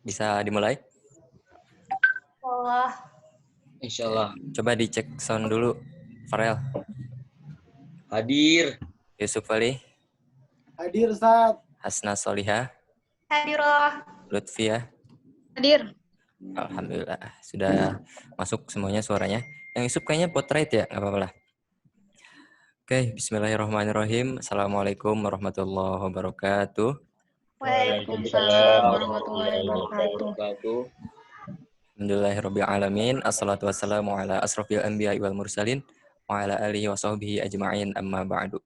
Bisa dimulai? Allah. Insyaallah. Coba dicek sound dulu. Farel, Hadir. Yusuf Ali, Hadir, Ustaz. Hasna Soliha, Hadiroh. Lutfia. Hadir. Alhamdulillah. Sudah masuk semuanya suaranya. Yang Yusuf kayaknya portrait ya? Nggak apa-apa lah. Oke, bismillahirrahmanirrahim. Assalamualaikum warahmatullahi wabarakatuh. Waalaikumsalam warahmatullahi wabarakatuh. Alhamdulillahirrabbilalamin. Assalatu wassalamu ala asrafil anbiya wal mursalin wa ala alihi wa sahbihi ajma'in amma ba'du.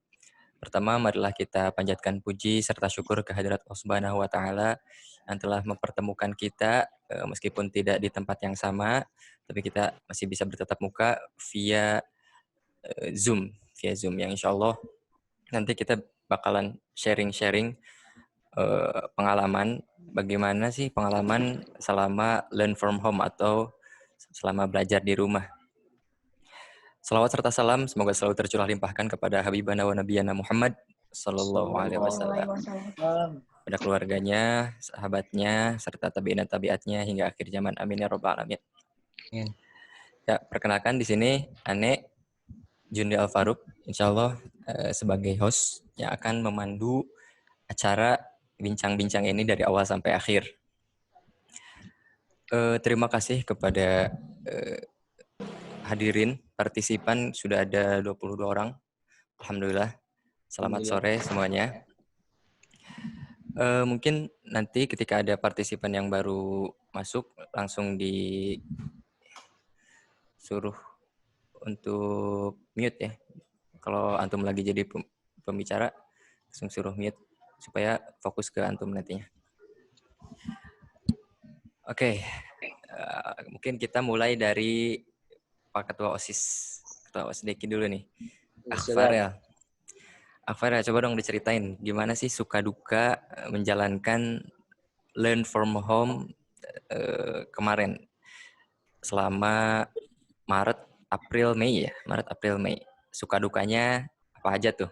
Pertama, marilah kita panjatkan puji serta syukur kehadirat Allah Subhanahu wa taala yang telah mempertemukan kita meskipun tidak di tempat yang sama, tapi kita masih bisa bertatap muka via Zoom yang insyaallah nanti kita bakalan sharing-sharing pengalaman bagaimana sih pengalaman selama learn from home atau selama belajar di rumah. Salawat serta salam semoga selalu tercurah limpahkan kepada Habibana wa Nabiyana Muhammad sallallahu alaihi wasallam, pada keluarganya, sahabatnya, serta tabi'in tabi'atnya hingga akhir zaman. Amin ya rabbal alamin. Ya, perkenalkan di sini Ane Jundi Al-Faruq, insyaallah sebagai host yang akan memandu acara bincang-bincang ini dari awal sampai akhir. Terima kasih kepada hadirin, partisipan sudah ada 22 orang. Alhamdulillah. Selamat sore semuanya. Mungkin nanti ketika ada partisipan yang baru masuk, langsung disuruh untuk mute ya. Kalau antum lagi jadi pembicara, langsung suruh mute supaya fokus ke antum nantinya. Oke, mungkin kita mulai dari Pak Ketua OSIS, Ketua OSDQ dulu nih. Akfarel, coba dong diceritain gimana sih suka duka menjalankan learn from home kemarin selama Maret, April, Mei. Suka dukanya apa aja tuh?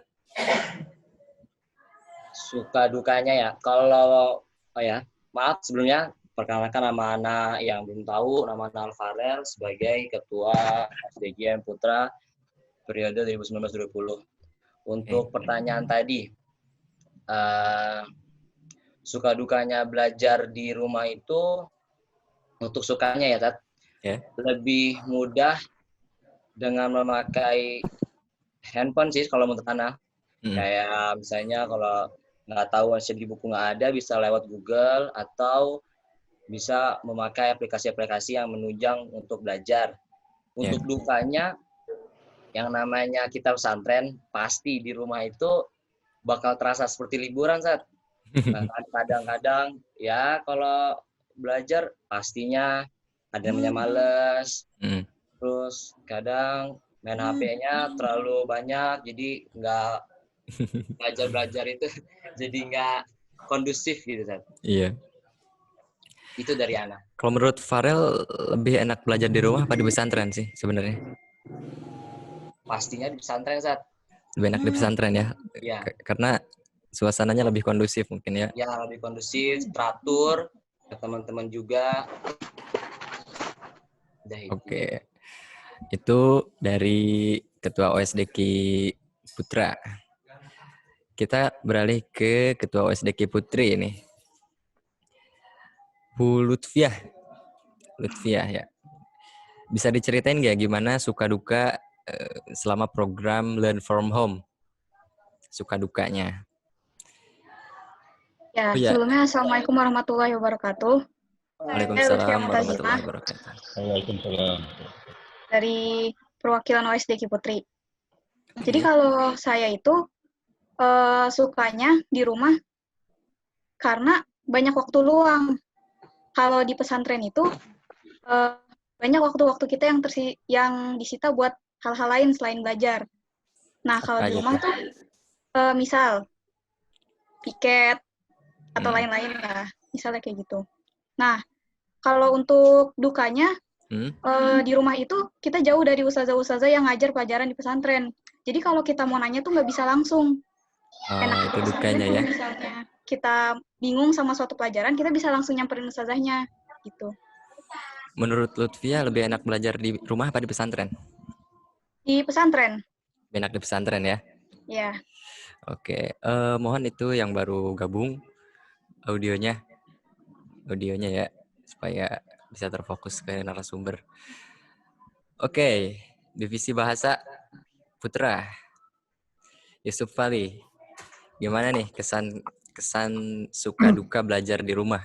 Suka dukanya ya. Kalau maaf sebelumnya perkenalkan nama Ana yang belum tahu, nama Ana Alfarel sebagai Ketua SDGM Putra periode 2019-2020. Untuk pertanyaan tadi, suka dukanya belajar di rumah itu, untuk sukanya ya, Tat, lebih mudah dengan memakai handphone sih kalau menurut Ana. Kayak misalnya kalau nggak tahu hasil di buku nggak ada, bisa lewat Google atau bisa memakai aplikasi-aplikasi yang menunjang untuk belajar. Untuk dukanya, yang namanya kita pesantren, pasti di rumah itu bakal terasa seperti liburan, Sat. Kadang-kadang ya kalau belajar pastinya ada namanya males. Terus kadang main HP-nya terlalu banyak, jadi nggak belajar itu jadi nggak kondusif gitu, Sat. Iya. Itu dari Ana. Kalau menurut Farel lebih enak belajar di rumah apa di pesantren sih sebenarnya? Pastinya di pesantren, Sat. Lebih enak di pesantren ya? Iya. Karena suasananya lebih kondusif mungkin ya? Ya, lebih kondusif, teratur, teman-teman juga. Oke. Itu dari Ketua OSDQ Putra. Kita beralih ke Ketua OSDQ Putri ini. Bu Lutfia ya. Bisa diceritain nggak gimana suka duka selama program Learn from Home? Suka dukanya. Ya, sebelumnya Assalamualaikum warahmatullahi wabarakatuh. Waalaikumsalam warahmatullahi wabarakatuh. Waalaikumsalam. Dari perwakilan OSDQ Putri. Jadi kalau saya itu sukanya di rumah karena banyak waktu luang. Kalau di pesantren itu banyak waktu-waktu kita yang disita buat hal-hal lain selain belajar. Nah, kalau di rumah tuh misal piket atau lain-lain lah, misalnya kayak gitu. Nah, kalau untuk dukanya di rumah itu kita jauh dari ustazah-ustazah yang ngajar pelajaran di pesantren. Jadi kalau kita mau nanya tuh nggak bisa langsung. Itu dukanya ya. Misalnya. kita bingung sama suatu pelajaran, kita bisa langsung nyamperin ustazahnya gitu. Menurut Lutfia lebih enak belajar di rumah apa di pesantren? Di pesantren. Lebih enak di pesantren ya? Ya. Oke, mohon itu yang baru gabung audionya ya, supaya bisa terfokus ke narasumber. Oke, divisi bahasa Putra, Yusuf Fali. Gimana nih kesan suka duka belajar di rumah?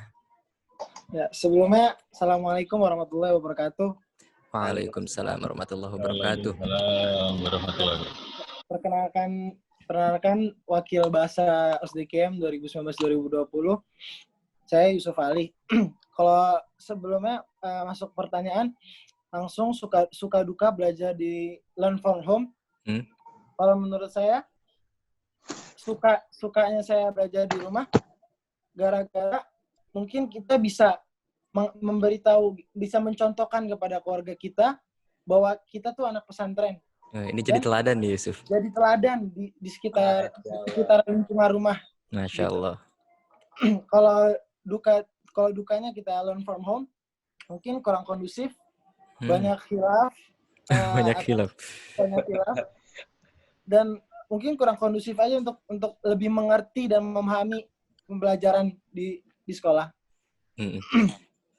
Ya, sebelumnya Assalamualaikum warahmatullahi wabarakatuh. Waalaikumsalam warahmatullahi wabarakatuh. Waalaikumsalam warahmatullahi wabarakatuh. Perkenalkan wakil bahasa SDKM 2019-2020. Saya Yusuf Ali. Kalau sebelumnya masuk pertanyaan, langsung suka duka belajar di Learn from Home. Kalau menurut saya sukanya saya belajar di rumah gara-gara mungkin kita bisa memberitahu, bisa mencontohkan kepada keluarga kita bahwa kita tuh anak pesantren. Ini jadi teladan nih Yusuf. Jadi teladan di sekitar lingkungan rumah. Masya Allah. Gitu. Kalau dukanya kita learn from home, mungkin kurang kondusif, banyak khilaf. Banyak khilaf. Dan mungkin kurang kondusif aja untuk lebih mengerti dan memahami pembelajaran di sekolah.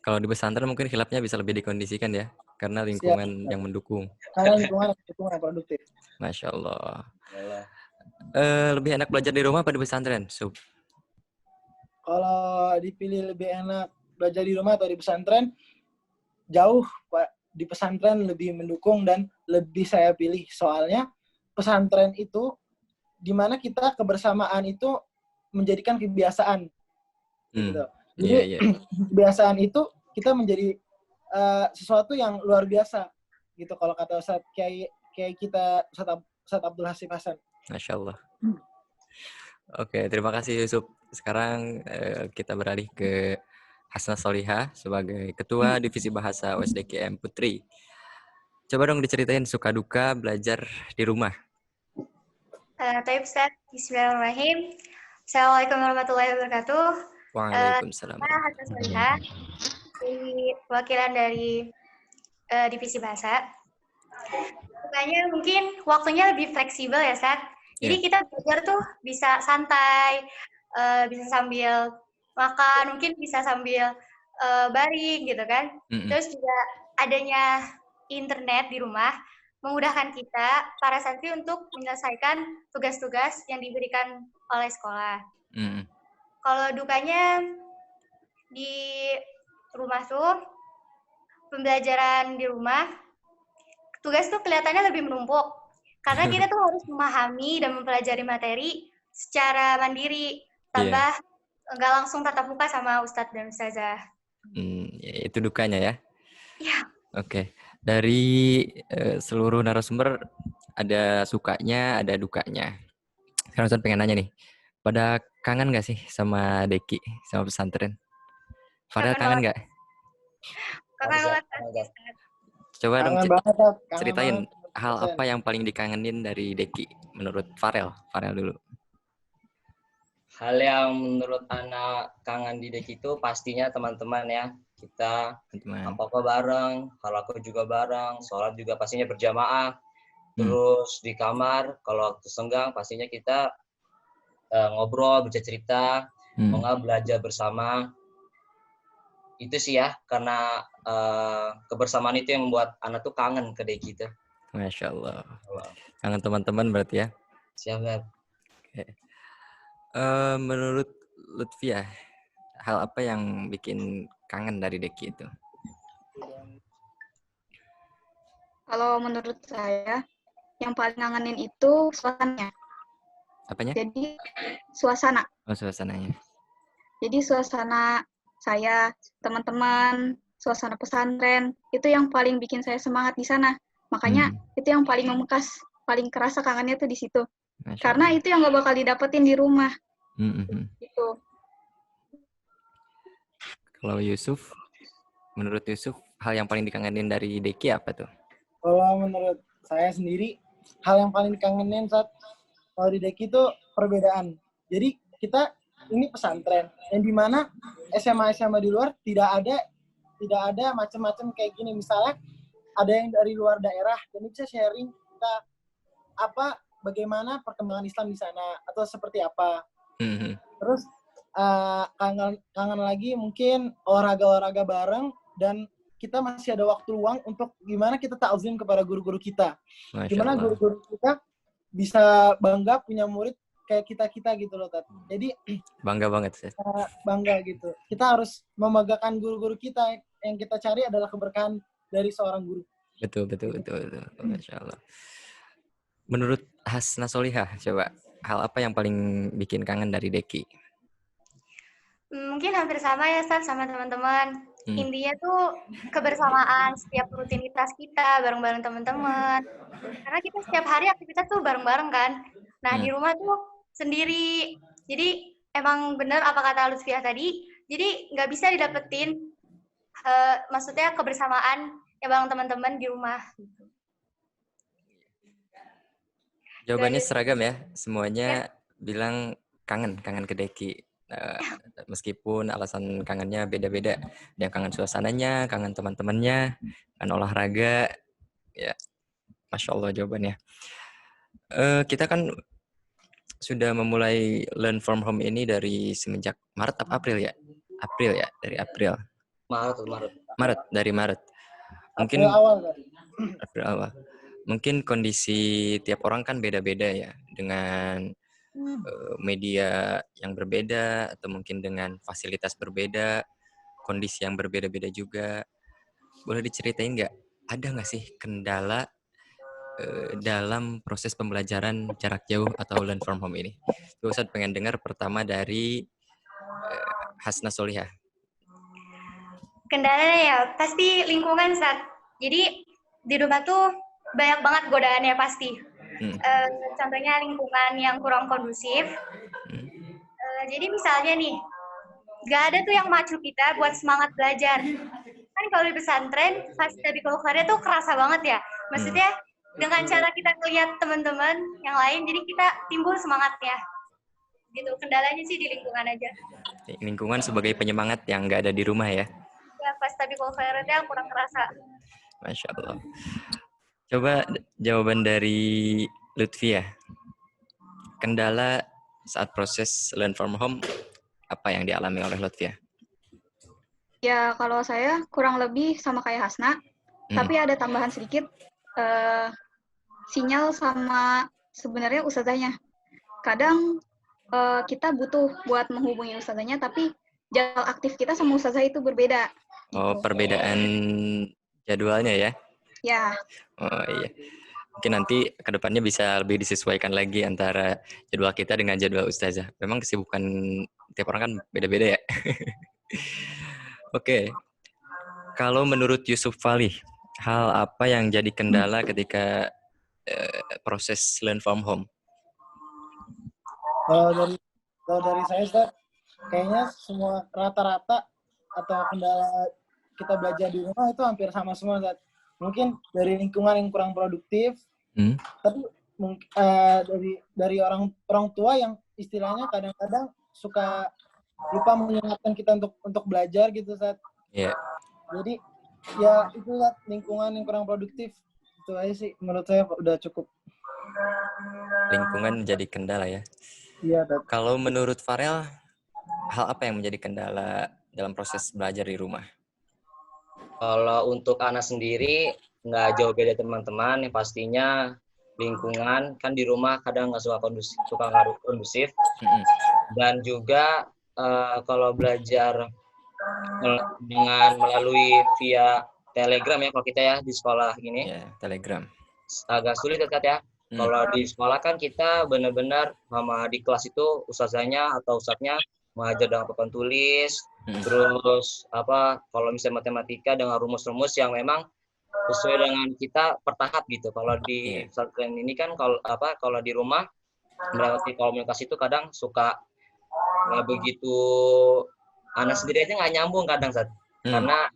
Kalau di pesantren mungkin khilafnya bisa lebih dikondisikan ya, karena lingkungan yang mendukung. Karena lingkungan yang produktif. Masya Allah. Lebih enak belajar di rumah apa di pesantren, Sub? Kalau dipilih lebih enak belajar di rumah atau di pesantren, jauh Pak. Di pesantren lebih mendukung dan lebih saya pilih. Soalnya pesantren itu dimana kita kebersamaan itu menjadikan kebiasaan. Gitu. Jadi kebiasaan itu kita menjadi sesuatu yang luar biasa gitu kalau kata Ustadz kayak kita Ustadz Abdul Hasib Hasan. Masya Allah. Oke, terima kasih Yusuf. Sekarang kita beralih ke Hasna Solihah sebagai Ketua Divisi Bahasa USDKM Putri. Coba dong diceritain suka duka belajar di rumah. Taib Ustaz, bismillahirrahmanirrahim. Assalamualaikum warahmatullahi wabarakatuh. Waalaikumsalam. Saya Hasna Solihah, perwakilan dari Divisi Bahasa. Makanya mungkin waktunya lebih fleksibel ya, Ustaz. Jadi kita belajar tuh bisa santai, bisa sambil makan, mungkin bisa sambil baring gitu kan. Terus juga adanya internet di rumah memudahkan kita, para santri, untuk menyelesaikan tugas-tugas yang diberikan oleh sekolah. Kalau dukanya di rumah tuh, pembelajaran di rumah, tugas tuh kelihatannya lebih menumpuk. Karena kita tuh harus memahami dan mempelajari materi secara mandiri, tanpa nggak langsung tatap muka sama Ustadz dan Ustazah. Itu dukanya ya? Iya. Oke. Dari seluruh narasumber ada sukanya, ada dukanya. Sekarang Ustadz pengen nanya nih, pada kangen nggak sih sama Deki, sama pesantren? Farel kangen nggak? Coba dong ceritain hal apa yang paling dikangenin dari Deki menurut Farel dulu. Hal yang menurut anak kangen di Deki itu pastinya teman-teman ya. Kita apa-apa bareng, kalau aku juga bareng, sholat juga pastinya berjamaah. Terus di kamar, kalau waktu senggang pastinya kita ngobrol, bisa cerita, mau nggak belajar bersama. Itu sih ya, karena kebersamaan itu yang membuat anak tuh kangen ke Deki itu. Masya Allah. Kangen teman-teman berarti ya? Siap. Oke. Menurut Lutfia, hal apa yang bikin kangen dari Deki itu? Kalau menurut saya, yang paling ngangenin itu suasananya. Apanya? Jadi suasana. Oh, suasananya. Jadi suasana saya, teman-teman, suasana pesantren, itu yang paling bikin saya semangat di sana. Makanya itu yang paling membekas, paling kerasa kangennya tuh di situ. Karena itu yang gak bakal didapetin di rumah. Gitu. Kalau Yusuf, menurut Yusuf, hal yang paling dikangenin dari Deki apa tuh? Kalau menurut saya sendiri, hal yang paling dikangenin saat kalau di Deki itu perbedaan. Jadi kita ini pesantren yang dimana SMA di luar tidak ada macam-macam kayak gini. Misalnya ada yang dari luar daerah dan bisa sharing kita bagaimana perkembangan Islam di sana atau seperti apa. Terus kangen lagi mungkin olahraga bareng, dan kita masih ada waktu luang untuk gimana kita ta'zim kepada guru-guru kita. Gimana guru-guru kita bisa bangga punya murid kayak kita gitu loh, Tat. Jadi bangga banget sih. Bangga gitu. Kita harus membanggakan guru-guru kita. Yang kita cari adalah keberkahan dari seorang guru. Betul. Masya Allah. Menurut Hasna Solihah, coba hal apa yang paling bikin kangen dari Deki? Mungkin hampir sama ya, Ustaz, sama teman-teman. Intinya tuh kebersamaan setiap rutinitas kita bareng-bareng teman-teman. Karena kita setiap hari aktivitas tuh bareng-bareng kan. Nah, di rumah tuh sendiri. Jadi emang bener apa kata Lutfiah tadi, jadi nggak bisa didapetin maksudnya kebersamaan ya bareng teman-teman di rumah. Jawabannya seragam ya, semuanya bilang kangen ke Deki. Meskipun alasan kangennya beda-beda. Yang kangen suasananya, kangen teman-temannya, kangen olahraga. Ya, Masya Allah jawabannya. Kita kan sudah memulai learn from home ini dari semenjak Maret atau April ya? Dari April. Maret. Mungkin April awal. Mungkin kondisi tiap orang kan beda-beda ya, dengan media yang berbeda, atau mungkin dengan fasilitas berbeda, kondisi yang berbeda-beda juga. Boleh diceritain nggak, ada nggak sih kendala dalam proses pembelajaran jarak jauh atau learn from home ini? Ustadz pengen dengar pertama dari Hasna Solihah. Kendalanya ya pasti lingkungan, Ustaz. Jadi di rumah tuh banyak banget godaannya pasti. Contohnya lingkungan yang kurang kondusif. Jadi misalnya nih, gak ada tuh yang macu kita buat semangat belajar. Kan kalau di pesantren, fasilitas keluarnya tuh kerasa banget ya. Maksudnya dengan cara kita ngeliat teman-teman yang lain, jadi kita timbul semangatnya. Gitu, kendalanya sih di lingkungan aja. Lingkungan sebagai penyemangat yang gak ada di rumah ya? Ya, fasilitas keluarnya kurang kerasa. Masya Allah. Coba jawaban dari Lutfiah. Kendala saat proses learn from home, apa yang dialami oleh Lutfiah? Ya, kalau saya kurang lebih sama kayak Hasna, tapi ada tambahan sedikit, sinyal sama sebenarnya ustazahnya. Kadang kita butuh buat menghubungi ustazahnya, tapi jadwal aktif kita sama ustazah itu berbeda. Oh, perbedaan jadwalnya ya? Ya. Oh iya. Mungkin nanti ke depannya bisa lebih disesuaikan lagi antara jadwal kita dengan jadwal ustazah. Memang kesibukan tiap orang kan beda-beda ya. Oke. Kalau menurut Yusuf Falih, hal apa yang jadi kendala ketika proses learn from home? Kalau dari saya, Ustaz, kayaknya semua rata-rata atau kendala kita belajar di rumah itu hampir sama semua, Ustaz. Mungkin dari lingkungan yang kurang produktif, tapi dari orang tua yang istilahnya kadang-kadang suka lupa mengingatkan kita untuk belajar gitu, Ustaz. Iya. Jadi ya itu, Ustaz, lingkungan yang kurang produktif. Itu aja sih menurut saya udah cukup. Lingkungan jadi kendala ya. Iya, Ustaz. Kalau menurut Farel, hal apa yang menjadi kendala dalam proses belajar di rumah? Kalau untuk anak sendiri, nggak jauh beda teman-teman. Yang pastinya lingkungan, kan di rumah kadang nggak suka kondusif. Dan juga kalau belajar dengan melalui via Telegram ya, kalau kita ya di sekolah gini. Ya, Telegram. Agak sulit ya. Kalau di sekolah kan kita benar-benar sama di kelas itu ustazahnya atau ustadznya mengajar dengan papan tulis. Terus kalau misalnya matematika dengan rumus-rumus yang memang sesuai dengan kita bertahap gitu. Kalau di pesantren ini kan kalau di rumah melewati komunikasi itu kadang suka nggak begitu, anak sendiri aja nggak nyambung kadang, karena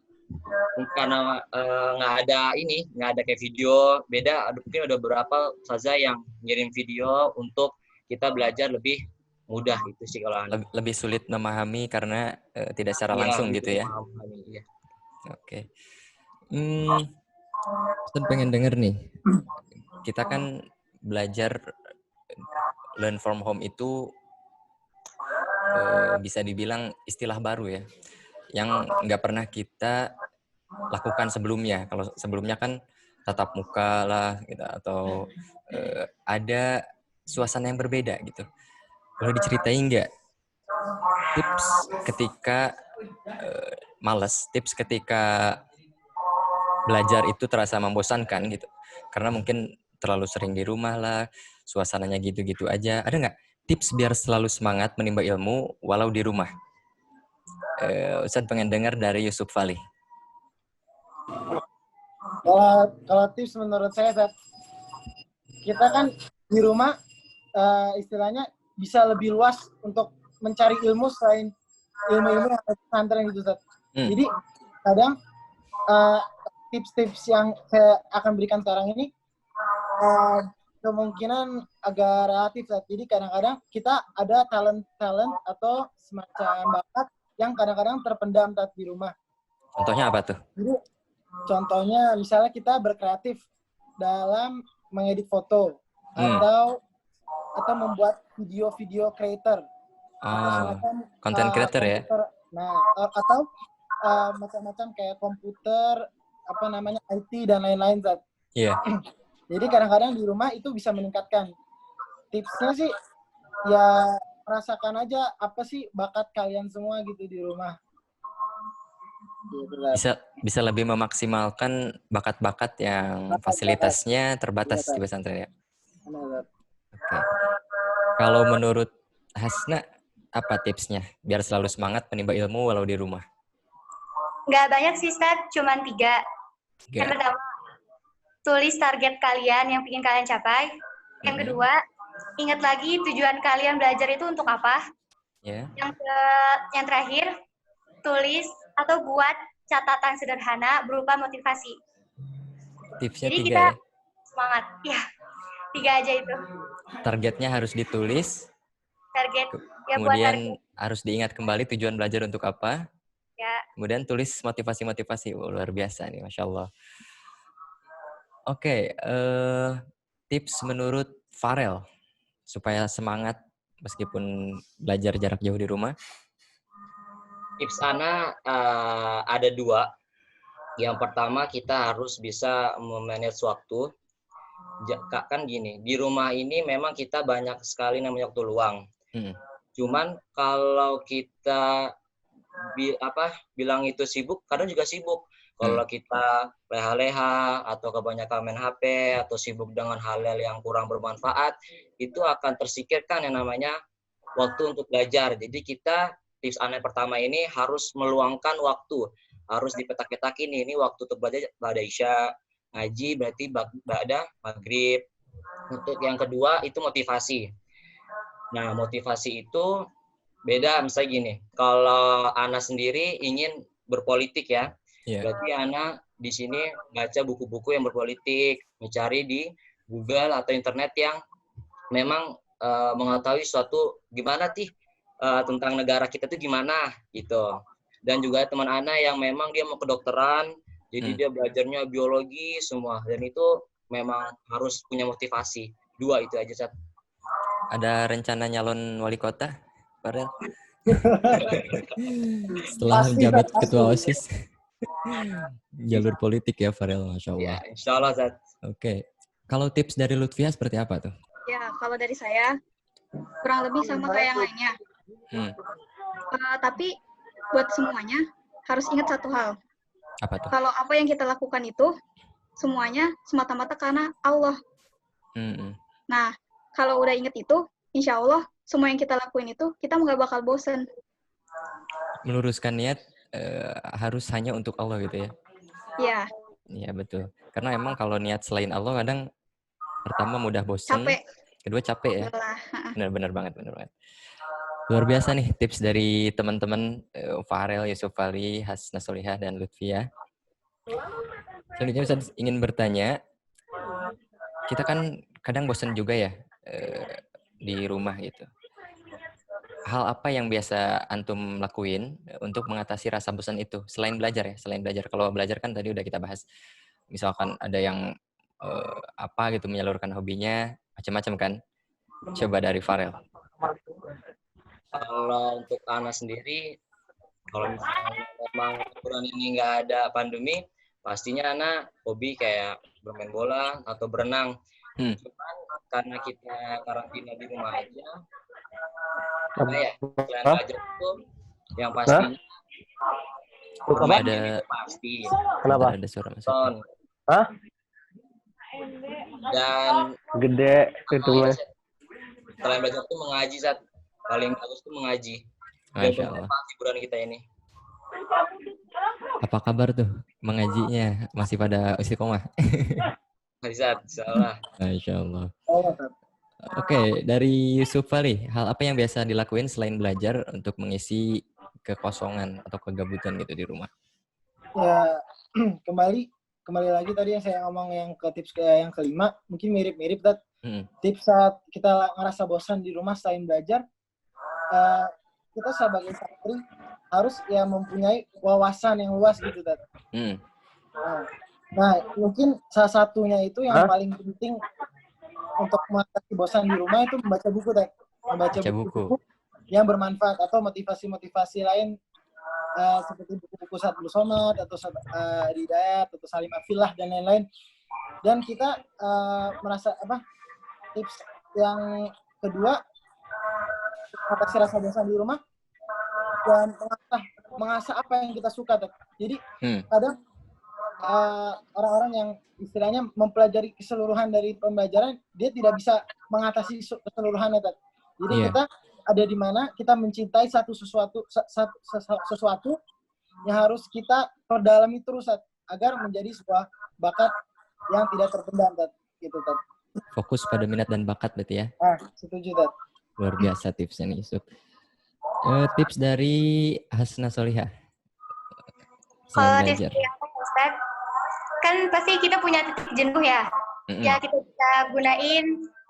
nggak ada kayak video beda. Mungkin ada beberapa ustazah yang ngirim video untuk kita belajar lebih mudah itu sih kalau Ana. Lebih sulit memahami karena tidak secara Iya, langsung lebih gitu ya. memahami, iya. Oke. Ustaz pengen denger nih. Kita kan belajar learn from home itu bisa dibilang istilah baru ya, yang nggak pernah kita lakukan sebelumnya. Kalau sebelumnya kan tatap muka lah gitu, atau ada suasana yang berbeda gitu. Boleh diceritain nggak tips ketika males, tips ketika belajar itu terasa membosankan gitu, karena mungkin terlalu sering di rumah lah, suasananya gitu-gitu aja. Ada nggak tips biar selalu semangat menimba ilmu walau di rumah? Ustadz pengen dengar dari Yusuf Fali. Kalau tips menurut saya, Zat, kita kan di rumah istilahnya bisa lebih luas untuk mencari ilmu selain ilmu-ilmu yang ada di pesantren gitu, Zat. Jadi kadang tips-tips yang saya akan berikan sekarang ini kemungkinan agak relatif, Zat. Jadi kadang-kadang kita ada talent atau semacam bakat yang kadang-kadang terpendam Zat, di rumah. Contohnya apa tuh? Jadi contohnya misalnya kita berkreatif dalam mengedit foto atau membuat video creator atau semacam content creator ya. Nah, atau macam-macam kayak komputer, apa namanya, IT dan lain-lain, Zat. Iya. Jadi kadang-kadang di rumah itu bisa meningkatkan. Tipsnya sih ya rasakan aja apa sih bakat kalian semua gitu di rumah. Bisa lebih memaksimalkan bakat-bakat yang fasilitasnya terbatas di pesantren ya. Oke. Kalau menurut Hasna, apa tipsnya biar selalu semangat menimba ilmu walau di rumah? Nggak banyak sih, Ustaz. Cuman 3. Yang pertama, tulis target kalian yang ingin kalian capai. Yang kedua, ingat lagi tujuan kalian belajar itu untuk apa. Yeah. Yang terakhir, tulis atau buat catatan sederhana berupa motivasi. Tipsnya jadi 3 kita ya? Semangat. Ya, 3 aja itu. Targetnya harus ditulis. Kemudian harus diingat kembali tujuan belajar untuk apa. Ya. Kemudian tulis motivasi-motivasi. Luar biasa nih, Masya Allah. Oke, tips menurut Farel supaya semangat meskipun belajar jarak jauh di rumah. Tips Ana ada 2. Yang pertama, kita harus bisa memanage waktu. Kan gini, di rumah ini memang kita banyak sekali namanya waktu luang. Cuman kalau kita bilang itu sibuk, kadang juga sibuk. Kalau kita leha-leha atau kebanyakan main HP atau sibuk dengan hal-hal yang kurang bermanfaat, itu akan tersingkirkan yang namanya waktu untuk belajar. Jadi kita tips Ana pertama ini harus meluangkan waktu, harus dipetak-petakin ini waktu untuk belajar ba'da isya, ngaji berarti ba'da maghrib. Untuk yang kedua itu motivasi. Nah, motivasi itu beda, misalnya gini, kalau Ana sendiri ingin berpolitik ya, berarti Ana di sini baca buku-buku yang berpolitik, mencari di Google atau internet yang memang mengetahui suatu gimana tentang negara kita itu gimana gitu. Dan juga teman Ana yang memang dia mau kedokteran, jadi dia belajarnya biologi semua, dan itu memang harus punya motivasi. 2 itu aja, Sat. Ada rencana nyalon wali kota, Farel? Setelah menjabat ketua OSIS. Jalur politik ya, Farel, Masya Allah. Ya, insya Allah, Zat. Oke. Kalau tips dari Lutfia seperti apa tuh? Ya, kalau dari saya, kurang lebih sama kayak yang lainnya. Tapi buat semuanya, harus ingat satu hal. Apa tuh? Kalau apa yang kita lakukan itu, semuanya semata-mata karena Allah. Nah, kalau udah inget itu, insya Allah semua yang kita lakuin itu, kita nggak bakal bosen. Meluruskan niat harus hanya untuk Allah gitu ya? Iya. Iya, betul. Karena emang kalau niat selain Allah kadang pertama mudah bosen, kedua capek ya? Benar banget. Luar biasa nih tips dari teman-teman Farel, Yusuf Fali, Hasna Solihah, dan Lutfia. Selanjutnya saya ingin bertanya, kita kan kadang bosen juga ya di rumah gitu. hal apa yang biasa antum lakuin untuk mengatasi rasa bosan itu selain belajar ya? Selain belajar. Kalau belajar kan tadi udah kita bahas. Misalkan ada yang apa gitu menyalurkan hobinya, macam-macam kan. Coba dari Farel. Kalau untuk Ana sendiri, kalau misalnya memang bulan ini nggak ada pandemi, pastinya Ana hobi kayak bermain bola atau berenang. Cuman karena kita karantina di rumah aja, ya selain belajar itu yang pastinya bermain ada pasti. Kenapa? Ada suara masuk. Hah? Dan Gede itu mah. selain belajar itu mengaji, saat paling bagus itu mengaji. Masya Allah. Hiburan kita ini. Apa kabar tuh mengajinya? Masih pada istiqomah? Bisa, salah. Masya Allah. Oke, dari Yusuf Fali, hal apa yang biasa dilakuin selain belajar untuk mengisi kekosongan atau kegabutan gitu di rumah? Ya, kembali lagi tadi yang saya ngomong yang ke tips yang kelima, mungkin mirip-mirip Tat. Tips saat kita ngerasa bosan di rumah selain belajar, kita sebagai santri harus ya mempunyai wawasan yang luas gitu Tat. Nah, mungkin salah satunya itu yang paling penting untuk mengatasi bosan di rumah itu membaca buku Tat. Membaca buku yang bermanfaat atau motivasi-motivasi lain seperti buku-buku Saad bin Somad atau Hidayat atau Salim Afilah dan lain-lain. Dan kita merasa tips yang kedua mengatasi rasa bosan di rumah dan mengasah apa yang kita suka. Jadi kadang orang-orang yang istilahnya mempelajari keseluruhan dari pembelajaran, dia tidak bisa mengatasi keseluruhannya. Jadi kita ada di mana kita mencintai sesuatu yang harus kita perdalami terus agar menjadi sebuah bakat yang tidak terpendam gitu Tat. Fokus pada minat dan bakat berarti ya? Setuju Tat. Luar biasa tipsnya nih Yusuf. Tips dari Hasna Solihah. Kalau tips dari aku Ustaz, kan pasti kita punya titik jenuh ya. Ya kita bisa gunain,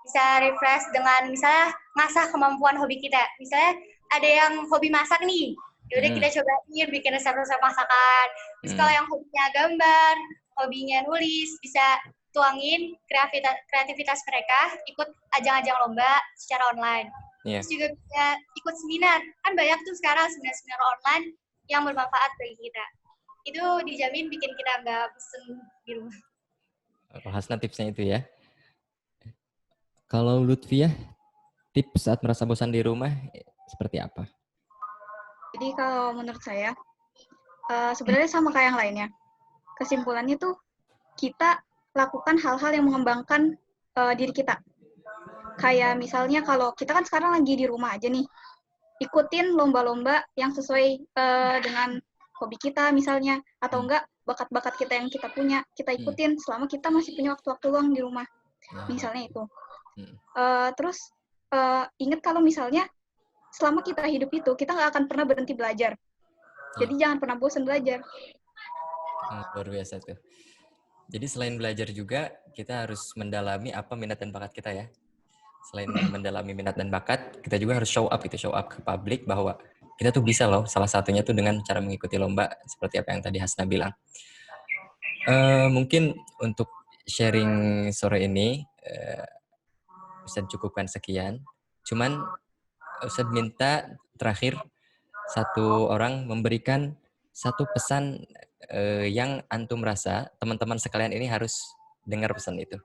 bisa refresh dengan misalnya ngasah kemampuan hobi kita. Misalnya ada yang hobi masak nih, yaudah kita cobain bikin resep-resep masakan. Terus kalau yang hobinya gambar, hobinya nulis, bisa tuangin kreativitas mereka, ikut ajang-ajang lomba secara online. Terus juga bisa ikut seminar. Kan banyak tuh sekarang seminar-seminar online yang bermanfaat bagi kita. Itu dijamin bikin kita nggak bosan di rumah. Hasna tipsnya itu ya. Kalau Lutfiah, tips saat merasa bosan di rumah seperti apa? Jadi kalau menurut saya, sebenarnya sama kayak yang lainnya. Kesimpulannya tuh kita lakukan hal-hal yang mengembangkan diri kita. Kayak misalnya kalau kita kan sekarang lagi di rumah aja nih, ikutin lomba-lomba yang sesuai dengan hobi kita misalnya, atau enggak bakat-bakat kita yang kita punya, kita ikutin selama kita masih punya waktu-waktu luang di rumah. Misalnya itu. Terus ingat kalau misalnya selama kita hidup itu, kita nggak akan pernah berhenti belajar. Jadi jangan pernah bosan belajar. Luar biasa tuh. Jadi selain belajar juga, kita harus mendalami apa minat dan bakat kita ya. Selain mendalami minat dan bakat, kita juga harus show up ke publik bahwa kita tuh bisa loh. Salah satunya tuh dengan cara mengikuti lomba seperti apa yang tadi Hasna bilang. Mungkin untuk sharing sore ini Ustaz cukupkan sekian. Cuman Ustaz minta terakhir satu orang memberikan satu pesan yang antum rasa teman-teman sekalian ini harus dengar pesan itu.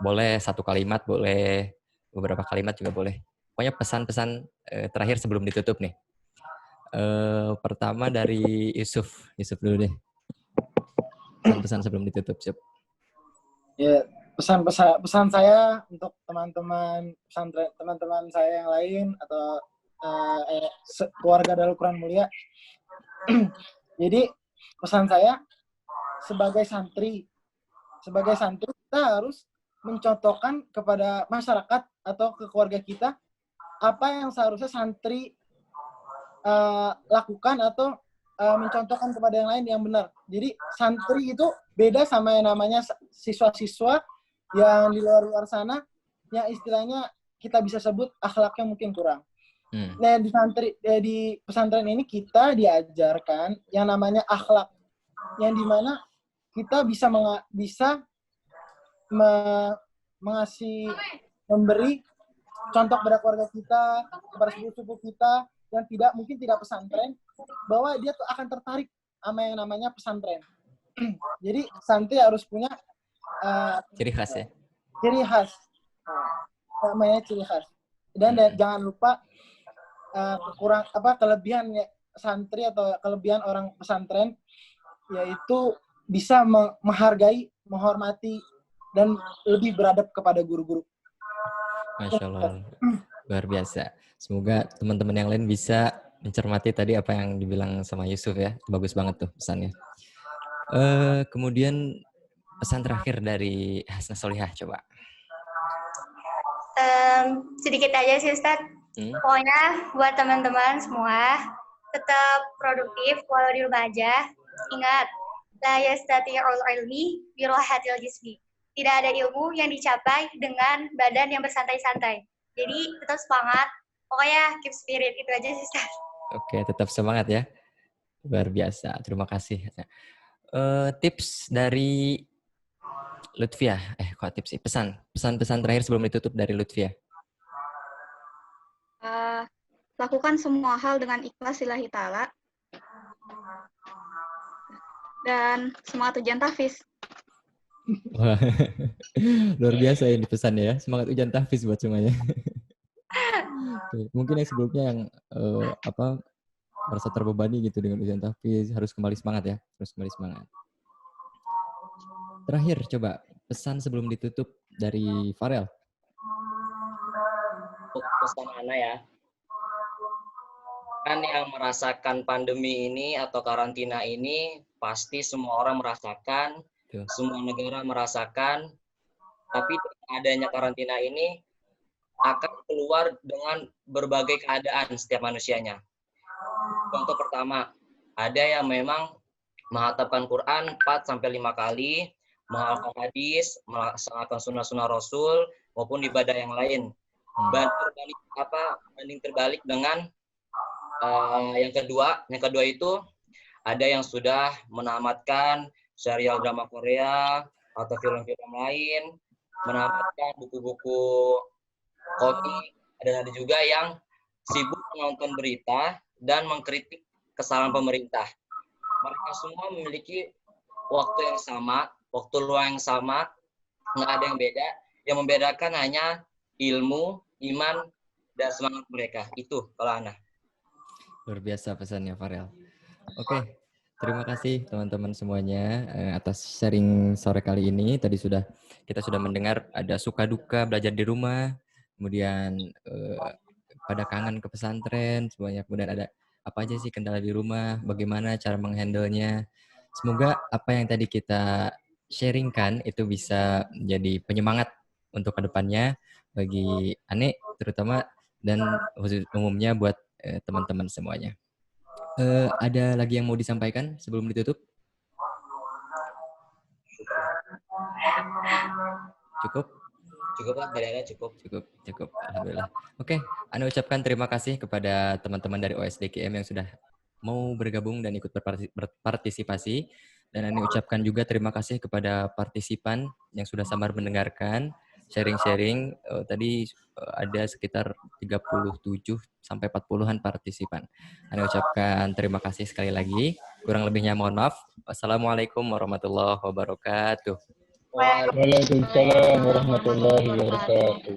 Boleh satu kalimat, boleh beberapa kalimat juga boleh. Pokoknya pesan-pesan terakhir sebelum ditutup nih. Pertama dari Yusuf dulu deh. Pesan-pesan sebelum ditutup, Yusuf. Ya, pesan saya untuk teman-teman pesantren, teman-teman saya yang lain atau keluarga Darul Quran Mulia. Jadi pesan saya sebagai santri kita harus mencontohkan kepada masyarakat atau ke keluarga kita apa yang seharusnya santri lakukan atau mencontohkan kepada yang lain yang benar. Jadi santri itu beda sama yang namanya siswa-siswa yang di luar sana yang istilahnya kita bisa sebut akhlaknya mungkin kurang. Nah, di pesantren ini kita diajarkan yang namanya akhlak, yang dimana kita bisa memberi contoh kepada keluarga kita, kepada sepupu kita yang mungkin tidak pesantren, bahwa dia tuh akan tertarik sama yang namanya pesantren. Jadi santri harus punya ciri khas ya. Ciri khas, namanya ciri khas. Dan jangan lupa kelebihan santri atau kelebihan orang pesantren, yaitu bisa menghargai, menghormati, dan lebih beradab kepada guru-guru. Masya Allah, luar biasa. Semoga teman-teman yang lain bisa mencermati tadi apa yang dibilang sama Yusuf ya. Bagus banget tuh pesannya. Kemudian pesan terakhir dari Hasna Solihah, coba. Sedikit aja sih Ustadz. Pokoknya buat teman-teman semua tetap produktif walau di rumah aja. Ingat, la yastati'ul ilmi bi rahatil jismi. Tidak ada ilmu yang dicapai dengan badan yang bersantai-santai. Jadi tetap semangat. Pokoknya keep spirit, itu aja sih Ustaz. Oke, tetap semangat ya. Luar biasa. Terima kasih. Tips dari Lutfiah. Kok tips sih? Pesan-pesan terakhir sebelum ditutup dari Lutfiah. Lakukan semua hal dengan ikhlas lillahi ta'ala. Dan semangat ujian tahfiz. Wah, luar biasa ini pesannya ya. Semangat ujian tahfiz buat semuanya. Mungkin yang sebelumnya yang merasa terbebani gitu dengan ujian tahfiz, harus kembali semangat ya. Harus kembali semangat. Terakhir coba pesan sebelum ditutup dari Farel. Pesan Ana ya. Kan yang merasakan pandemi ini atau karantina ini pasti semua orang merasakan, semua negara merasakan, tapi dengan adanya karantina ini akan keluar dengan berbagai keadaan setiap manusianya. Contoh pertama, ada yang memang menghafalkan Quran 4-5 kali, menghafal hadis, melaksanakan sunnah-sunnah Rasul, maupun ibadah yang lain. Banding terbalik dengan yang kedua itu ada yang sudah menamatkan serial drama Korea atau film-film lain, menamatkan buku-buku komik, dan ada juga yang sibuk menonton berita dan mengkritik kesalahan pemerintah. Mereka semua memiliki waktu yang sama, waktu luang yang sama, nggak ada yang beda. Yang membedakan hanya ilmu, iman, dan semangat mereka. Itu kalau Ana. Luar biasa pesannya Farel. Oke, terima kasih teman-teman semuanya atas sharing sore kali ini. Tadi kita sudah mendengar ada suka duka belajar di rumah, kemudian pada kangen ke pesantren semuanya, kemudian ada apa aja sih kendala di rumah, bagaimana cara menghandle-nya. Semoga apa yang tadi kita sharingkan itu bisa menjadi penyemangat untuk kedepannya bagi Ane terutama dan khusus umumnya buat teman-teman semuanya. Ada lagi yang mau disampaikan sebelum ditutup? Cukup? Cukup lah, Cukup. Alhamdulillah. Oke, Ane ucapkan terima kasih kepada teman-teman dari OSDKM yang sudah mau bergabung dan ikut berpartisipasi. Dan Ane ucapkan juga terima kasih kepada partisipan yang sudah sabar mendengarkan, sharing-sharing. Tadi ada sekitar 37 sampai 40-an partisipan. Ane ucapkan terima kasih sekali lagi. Kurang lebihnya mohon maaf. Wassalamualaikum warahmatullahi wabarakatuh. Waalaikumsalam warahmatullahi wabarakatuh.